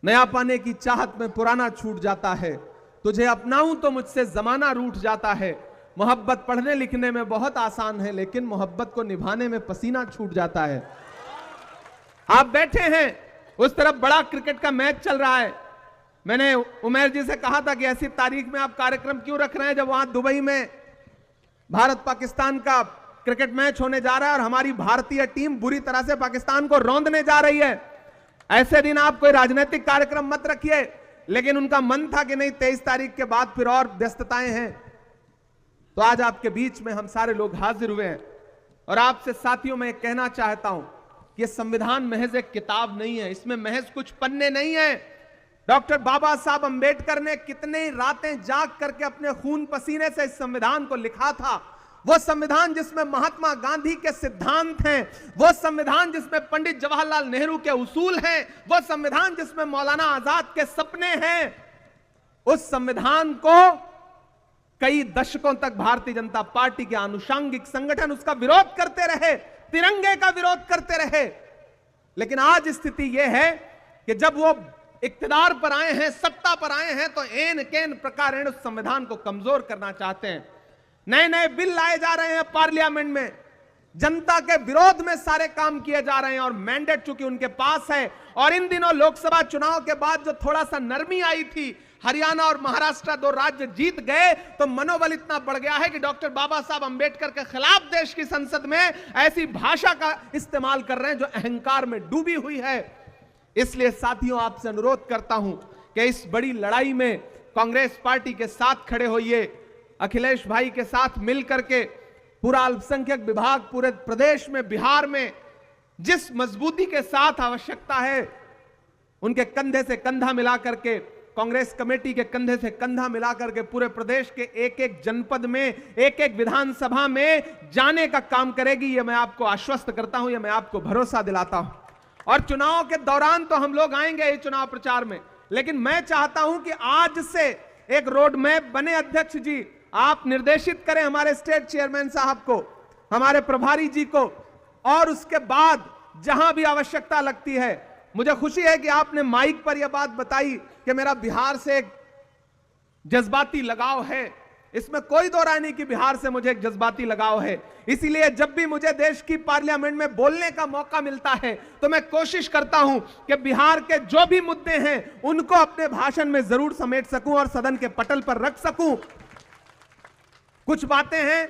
नया पाने की चाहत में पुराना छूट जाता है, तुझे अपनाऊं तो मुझसे जमाना रूठ जाता है। मोहब्बत पढ़ने लिखने में बहुत आसान है, लेकिन मोहब्बत को निभाने में पसीना छूट जाता है। आप बैठे हैं, उस तरफ बड़ा क्रिकेट का मैच चल रहा है। मैंने उमेर जी से कहा था कि ऐसी तारीख में आप कार्यक्रम क्यों रख रहे हैं जब वहां दुबई में भारत पाकिस्तान का क्रिकेट मैच होने जा रहा है और हमारी भारतीय टीम बुरी तरह से पाकिस्तान को रौंदने जा रही है। ऐसे दिन आप कोई राजनीतिक कार्यक्रम मत रखिए। लेकिन उनका मन था कि नहीं, 23 तारीख के बाद फिर और व्यस्तताएं हैं। तो आज आपके बीच में हम सारे लोग हाजिर हुए हैं और आपसे साथियों में कहना चाहता हूं कि संविधान महज एक किताब नहीं है, इसमें महज कुछ पन्ने नहीं है। डॉक्टर बाबा साहब अंबेडकर ने कितने रातें जाग करके अपने खून पसीने से इस संविधान को लिखा था। वो संविधान जिसमें महात्मा गांधी के सिद्धांत हैं, वो संविधान जिसमें पंडित जवाहरलाल नेहरू के उसूल हैं, वो संविधान जिसमें मौलाना आजाद के सपने हैं, उस संविधान को कई दशकों तक भारतीय जनता पार्टी के आनुषंगिक संगठन उसका विरोध करते रहे, तिरंगे का विरोध करते रहे। लेकिन आज स्थिति यह है कि जब वो इक्तिदार पर आए हैं, सत्ता पर आए हैं, तो एन केन प्रकार उस संविधान को कमजोर करना चाहते हैं। नए नए बिल लाए जा रहे हैं पार्लियामेंट में, जनता के विरोध में सारे काम किए जा रहे हैं और मैंडेट चूंकि उनके पास है। और इन दिनों लोकसभा चुनाव के बाद जो थोड़ा सा नरमी आई थी, हरियाणा और महाराष्ट्र 2 राज्य जीत गए, तो मनोबल इतना बढ़ गया है कि डॉक्टर बाबा साहब अंबेडकर के खिलाफ देश की संसद में ऐसी भाषा का इस्तेमाल कर रहे हैं जो अहंकार में डूबी हुई है। इसलिए साथियों, आपसे अनुरोध करता हूं कि इस बड़ी लड़ाई में कांग्रेस पार्टी के साथ खड़े होइए, अखिलेश भाई के साथ मिलकर के पूरा अल्पसंख्यक विभाग पूरे प्रदेश में, बिहार में जिस मजबूती के साथ आवश्यकता है, उनके कंधे से कंधा मिलाकर के, कांग्रेस कमेटी के कंधे से कंधा मिलाकर के पूरे प्रदेश के एक एक जनपद में, एक एक विधानसभा में जाने का काम करेगी। यह मैं आपको आश्वस्त करता हूं, यह मैं आपको भरोसा दिलाता हूं। और चुनाव के दौरान तो हम लोग आएंगे ये चुनाव प्रचार में, लेकिन मैं चाहता हूं कि आज से एक रोड मैप बने। अध्यक्ष जी, आप निर्देशित करें हमारे स्टेट चेयरमैन साहब को, हमारे प्रभारी जी को, और उसके बाद जहां भी आवश्यकता लगती है। मुझे खुशी है कि आपने माइक पर यह बात बताई कि मेरा बिहार से एक जज्बाती लगाव है। इसमें कोई दो राय नहीं कि बिहार से मुझे एक जज्बाती लगाव है। इसीलिए जब भी मुझे देश की पार्लियामेंट में बोलने का मौका मिलता है तो मैं कोशिश करता हूं कि बिहार के जो भी मुद्दे हैं उनको अपने भाषण में जरूर समेट सकूं और सदन के पटल पर रख सकूं। कुछ बातें हैं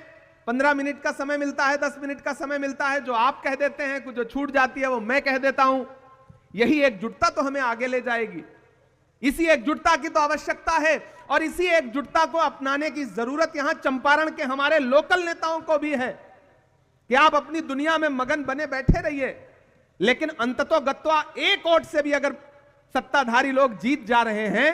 15 मिनट का समय मिलता है, 10 मिनट का समय मिलता है, जो आप कह देते हैं, कुछ जो छूट जाती है वो मैं कह देता हूं। यही एकजुटता तो हमें आगे ले जाएगी। इसी एकजुटता की तो आवश्यकता है और इसी एकजुटता को अपनाने की जरूरत यहां चंपारण के हमारे लोकल नेताओं को भी है कि आप अपनी दुनिया में मगन बने बैठे रहिए, लेकिन अंततोगत्वा एक वोट से भी अगर सत्ताधारी लोग जीत जा रहे हैं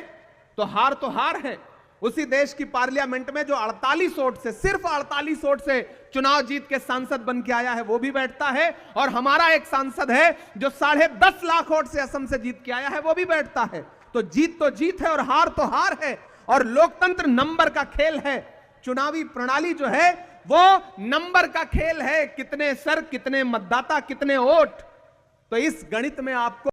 तो हार है। उसी देश की पार्लियामेंट में जो 48 वोट से, सिर्फ 48 वोट से चुनाव जीत के सांसद बन के आया है, वो भी बैठता है। और हमारा एक सांसद है जो 10.5 लाख वोट से असम से जीत के आया है, वो भी बैठता है। तो जीत है और हार है। और लोकतंत्र नंबर का खेल है। चुनावी प्रणाली जो है वो नंबर का खेल है, कितने सर, कितने मतदाता, कितने वोट। तो इस गणित में आपको